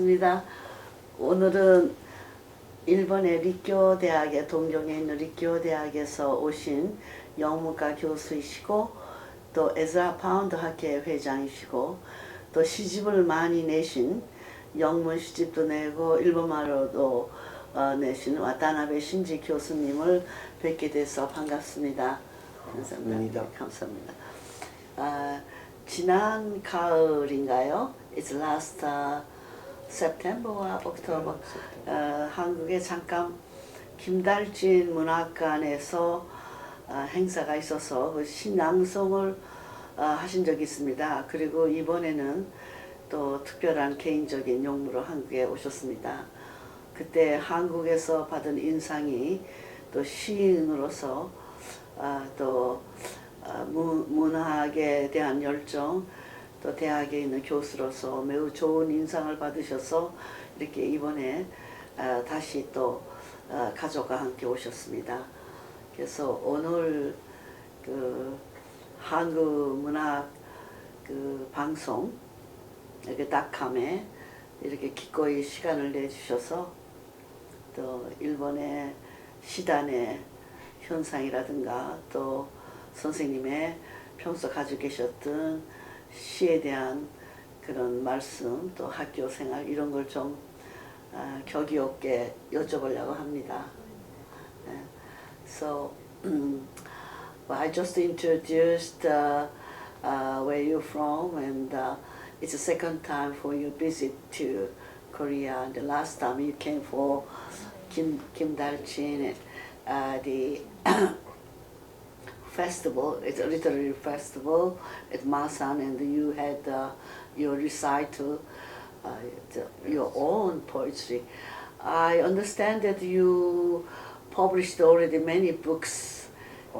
반갑습니다. 오늘은 일본의 리쿄 대학의 동경에 있는 리쿄 대학에서 오신 영문과 교수이시고 또 에즈라 파운드 학회 회장이시고 또 시집을 많이 내신 영문 시집도 내고 일본말로도 내신 와타나베 신지 교수님을 뵙게 돼서 반갑습니다. 감사합니다. 감사합니다. 지난 가을인가요? It's last September or October. 한국에 잠깐 김달진 문학관에서 행사가 있어서 그 신앙송을 하신 적이 있습니다. 그리고 이번에는 또 특별한 개인적인 용무로 한국에 오셨습니다. 그때 한국에서 받은 인상이 또 시인으로서 또 문학에 대한 열정, 또 대학에 있는 교수로서 매우 좋은 인상을 받으셔서 이렇게 이번에 다시 또 가족과 함께 오셨습니다. 그래서 오늘 그 한국 문학 그 방송 이렇게 닷컴에 이렇게 기꺼이 시간을 내주셔서 또 일본의 시단의 현상이라든가 또 선생님의 평소 가지고 계셨던 시에 대한 그런 말씀 또 학교 생활 이런 걸 좀 격이 없게 여쭤보려고 합니다. So I just introduced where you're from, and it's the second time for your visit to Korea. And the last time you came for Kim Dalchin, the festival, it's a literary festival at Masan, and you had your recital, your own poetry. I understand that you published already many books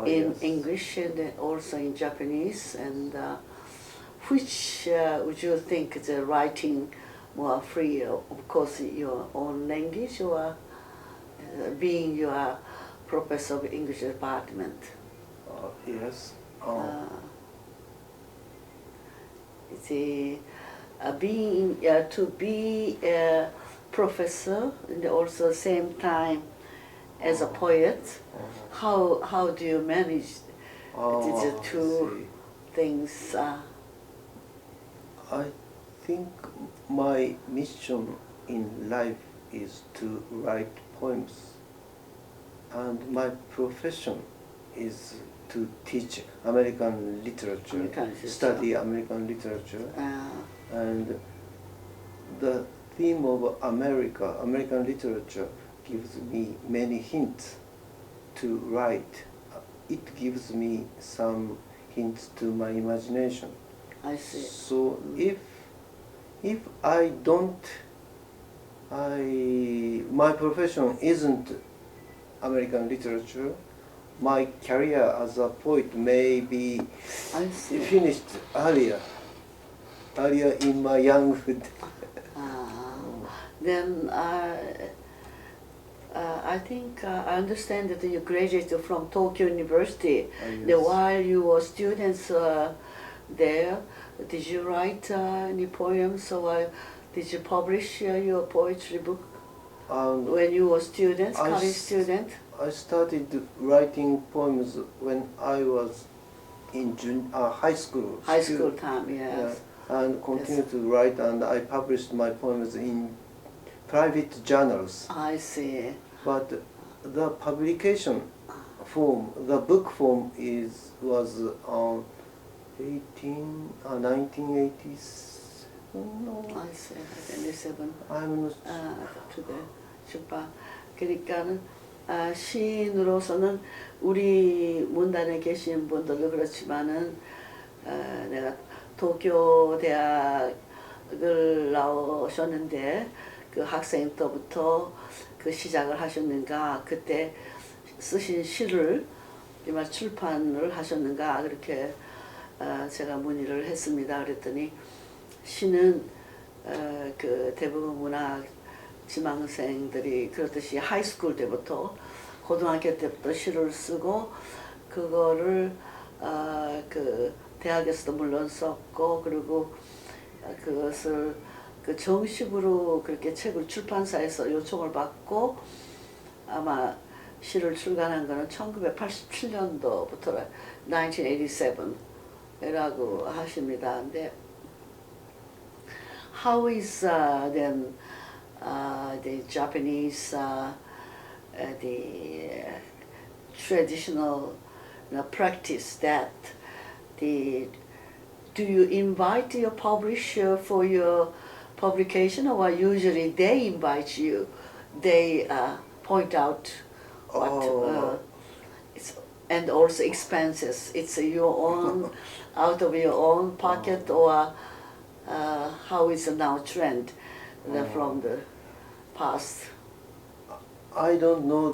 in English and also in Japanese, and which would you think the writing more free, of course, your own language, or being you are professor of English department? Yes. Being to be a professor and also same time as a poet, how do you manage these two things? I think my mission in life is to write poems, and my profession is to teach American literature, study American literature, and the theme of American literature gives me many hints to write. It gives me some hints to my imagination. I see. So if I don't, my profession isn't American literature, my career as a poet may be finished earlier in my younghood. Then I think I understand that you graduated from Tokyo University. Yes. While you were students there, did you write any poems, or did you publish your poetry book when you were students, college student? I started writing poems when I was in high school. High school time, yes. Yeah, and continued to write, and I published my poems in private journals. I see. But the publication form, the book form was 1980s. No. I see. 87. I'm not. today. 출판. 그러니까는 시인으로서는 우리 문단에 계신 분들도 그렇지만은 내가 도쿄 대학을 나오셨는데 그 학생 때부터 그 시작을 하셨는가, 그때 쓰신 시를 정말 출판을 하셨는가, 그렇게 제가 문의를 했습니다. 그랬더니 시는 그 대부분 문학 지망생들이 그렇듯이 하이스쿨 때부터 고등학교 때부터 시를 쓰고 그거를 그 대학에서도 물론 썼고, 그리고 그것을 그 그 정식으로 그렇게 책을 출판사에서 요청을 받고 아마 시를 출간한 거는 1987년도부터 1987이라고 하십니다. 근데 how is then the Japanese the traditional practice that the do you invite your publisher for your publication, or usually they invite you? They point out what it's, and also expenses. It's your own out of your own pocket, or how is the now trend from the past? I don't know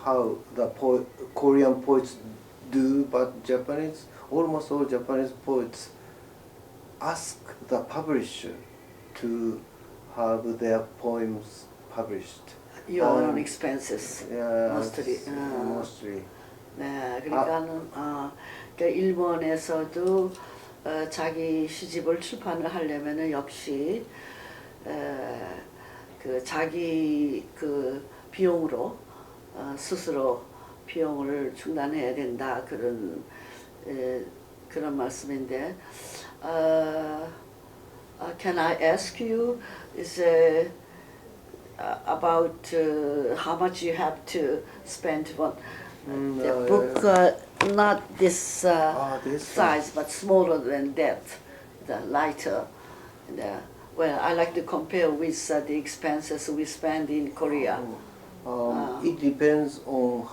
how the Korean poets do, but Japanese, almost all Japanese poets ask the publisher to have their poems published. Your own expenses, Yeah, mostly. mostly. 네, 그러니까는 그러니까 일본에서도 자기 시집을 출판을 하려면은 역시 그 자기 그 비용으로 스스로 비용을 충당해야 된다 그런 그런 말씀인데, can I ask you is about how much you have to spend for the book, not this this size, but smaller than that, the lighter. Well, I like to compare with the expenses we spend in Korea. It depends on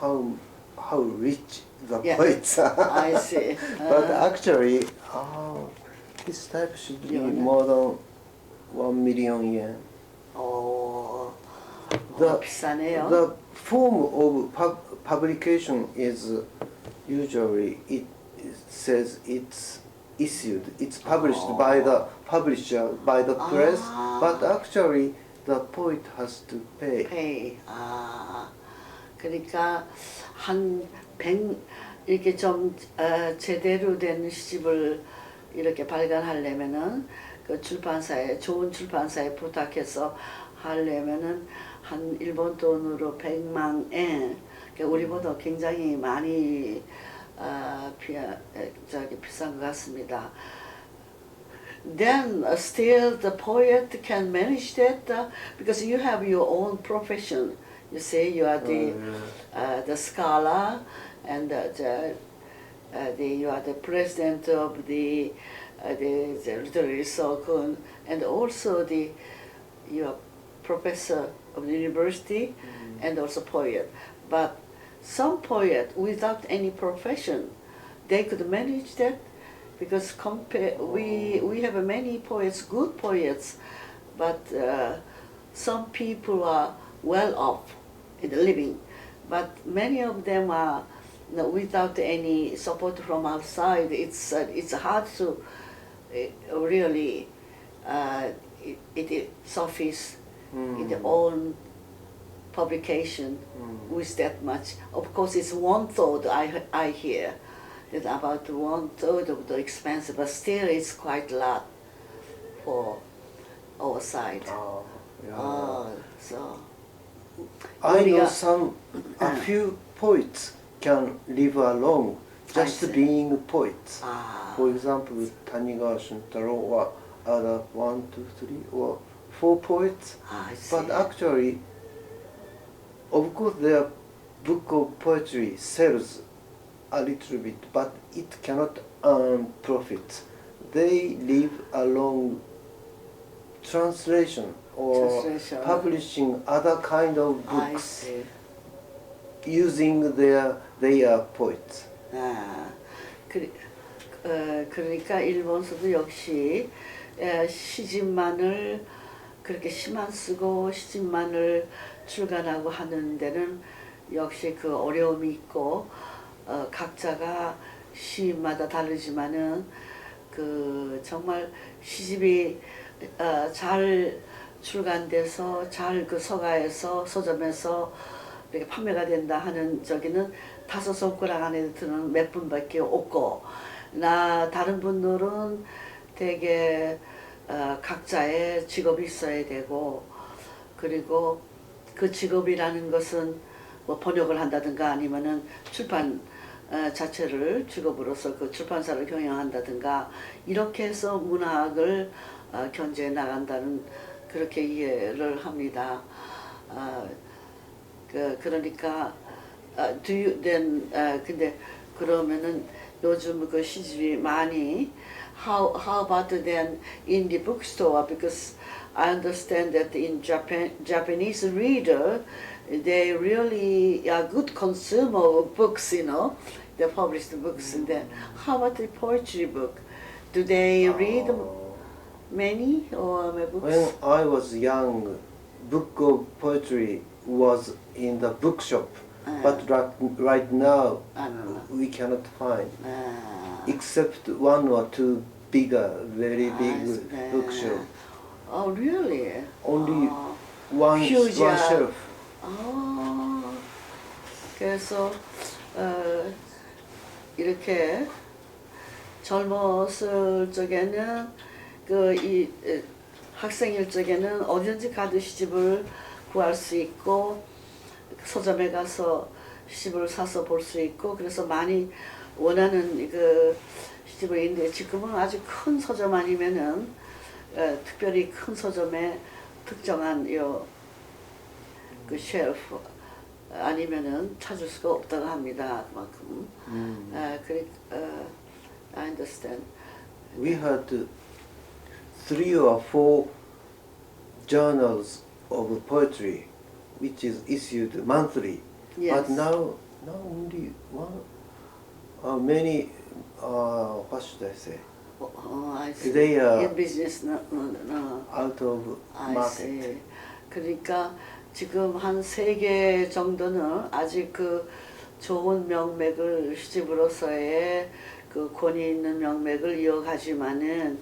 how rich the Yeah, poets are. I see. But actually, this type should be more than 1 million yen. 비싸네요. The form of publication is usually, it says it's issued, it's published by the publisher, by the press, but actually the poet has to pay. 그러니까 한 100, 이렇게 좀 제대로 된 시집을 이렇게 발간하려면은 그 출판사에, 좋은 출판사에 부탁해서 하려면은 한 일본 돈으로 100만 엔, 그러니까 우리보다 굉장히 많이 비싼 것 같습니다. Then still the poet can manage that because you have your own profession. You say you are the scholar, and you are the president of the literary circle, and also you are professor of the university, and also poet. But some poet without any profession, they could manage that, because we have many poets, good poets, but some people are well off in the living, but many of them are without any support from outside. It's hard to really it surface in their own publication with that much. Of course, it's 1/3 I hear. It's about 1/3 of the expense, but still it's quite a lot for our side. So I know a few poets can live alone, just being poets. For example, Tanigawa Shuntaro, or other 1, 2, 3, or 4 poets. But actually, of course, their book of poetry sells a little bit, but it cannot earn profit. They live along translation or publishing other kind of books using their poets. 그러니까 일본서도 역시 시집만을 그렇게 시만 쓰고 시집만을 출간하고 하는 데는 역시 그 어려움이 있고, 각자가 시마다 다르지만은 그 정말 시집이 잘 출간돼서 잘 그 서가에서 서점에서 이렇게 판매가 된다 하는 저기는 5손가락 안에 드는 몇 분밖에 없고, 다른 분들은 되게 각자의 직업이 있어야 되고, 그리고 그 직업이라는 것은 뭐 번역을 한다든가 아니면은 출판 자체를 직업으로서 그 출판사를 경영한다든가 이렇게 해서 문학을 견제해 나간다는 그렇게 이해를 합니다. 그러니까 do you then 근데 그러면은 요즘 그 시집이 많이 how about then in the bookstore, because I understand that in Japanese reader they really are good consumer of books, you know, they publish the books. And then how about the poetry book, do they read many or books? When I was young, book of poetry was in the bookshop, but right now we cannot find, except one or two bigger, very big bookshop. Oh, really? Only one shelf. 그래서 이렇게 젊었을 적에는 이 학생일 적에는 어디든지 가도 시집을 구할 수 있고 서점에 가서 시집을 사서 볼 수 있고 그래서 많이 원하는 그 시집을 있는데 지금은 아주 큰 서점 아니면은 특별히 큰 서점에 특정한 그 쉘프 아니면은 찾을 수가 없다고 합니다. 그만큼. I understand. We had 3 or 4 journals of poetry, which is issued monthly. Yes. But now only one. Many. What should I say? I see. They are in business, no. out of I market. see. 그러니까 지금 한 3개 정도는 아직 그 좋은 명맥을 시집으로서의 그 권위 있는 명맥을 이어가지만은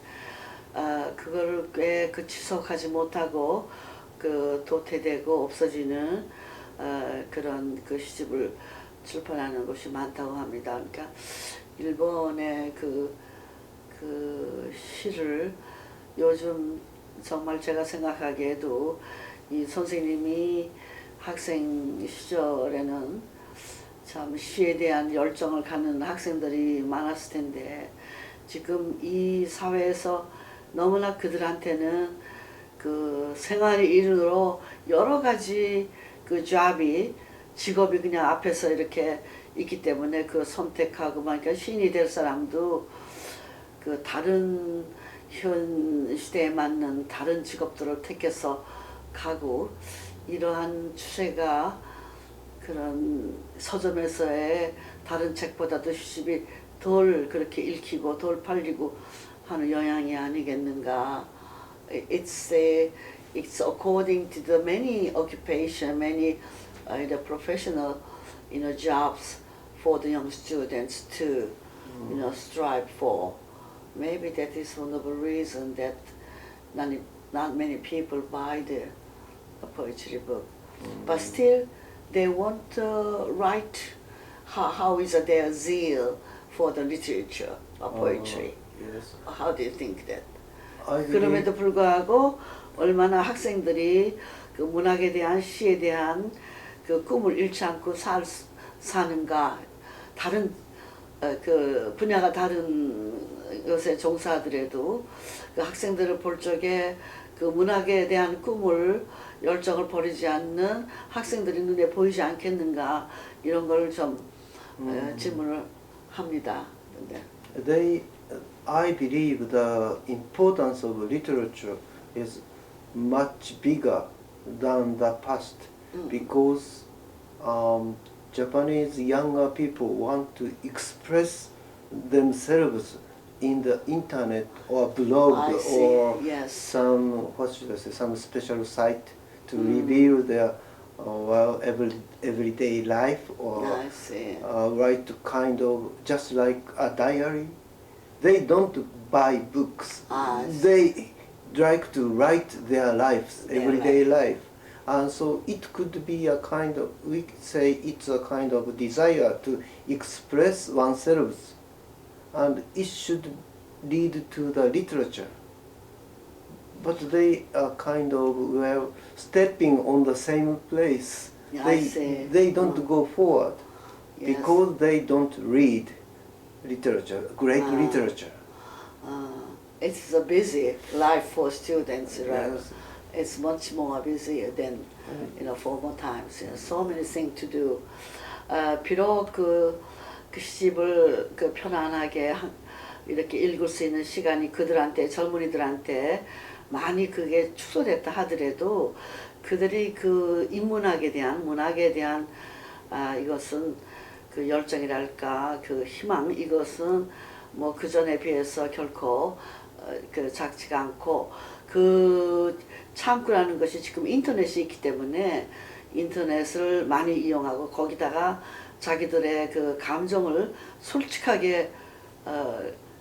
그거를 꽤 지속하지 못하고 그 도태되고 없어지는 그런 그 시집을 출판하는 곳이 많다고 합니다. 그러니까 일본의 그 시를 요즘 정말 제가 생각하기에도 이 선생님이 학생 시절에는 참 시에 대한 열정을 갖는 학생들이 많았을 텐데 지금 이 사회에서 너무나 그들한테는 그 생활 일으로 여러 가지 그 직업이 그냥 앞에서 이렇게 있기 때문에 그 선택하고 그러니까 시인이 될 사람도 그 다른 현 시대에 맞는 다른 직업들을 택해서 가고 이러한 추세가 그런 서점에서의 다른 책보다도 시집이 덜 그렇게 읽히고 덜 팔리고 하는 영향이 아니겠는가. It's according to the many occupation, many the professional jobs for the young students to strive for. Maybe that is one of the reasons that not many people buy a poetry book. But still they want to write. How is their zeal for the literature or poetry? Yes. How do you think that? I 그럼에도 불구하고 얼마나 학생들이 그 문학에 대한 시에 대한 그 꿈을 잃지 않고 사는가. 다른 그 분야가 다른 것에 종사하더라도 그 학생들을 볼 적에 그 문학에 대한 꿈을 열정을 버리지 않는 학생들이 눈에 보이지 않겠는가 이런 걸 좀 질문을 합니다. I believe the importance of literature is much bigger than the past because Japanese younger people want to express themselves in the internet or blog or some some special site to reveal their everyday life or write kind of just like a diary. They don't buy books. They like to write their lives, everyday life. And so it could be a kind of, we could say it's a kind of desire to express oneself, and it should lead to the literature. but they are kind of well stepping on the same place. Yeah, I see. They don't go forward Yes. because they don't read literature, great literature. It's a busy life for students, right? Yes. It's much more busy than former times. So many things to do. 비록 그 시집을 편안하게 이렇게 읽을 수 있는 시간이 그들한테 젊은이들한테 많이 그게 축소됐다 하더라도 그들이 그 인문학에 대한 문학에 대한 이것은 그 열정이랄까 그 희망 이것은 뭐 그 전에 비해서 결코 그 작지가 않고 그 창구라는 것이 지금 인터넷이 있기 때문에 인터넷을 많이 이용하고 거기다가 자기들의 그 감정을 솔직하게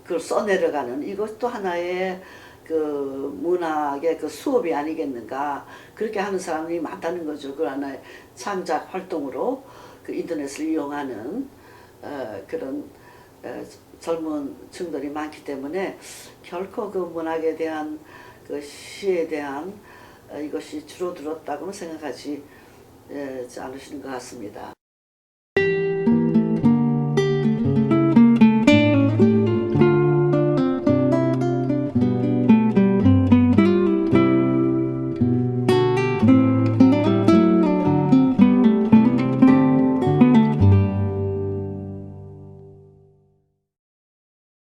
그걸 써내려가는 이것도 하나의 그 문학의 그 수업이 아니겠는가 그렇게 하는 사람이 많다는 거죠. 그 하나의 창작 활동으로 그 인터넷을 이용하는 그런 젊은 층들이 많기 때문에 결코 그 문학에 대한 그 시에 대한 이것이 줄어들었다고는 생각하지 않으시는 것 같습니다.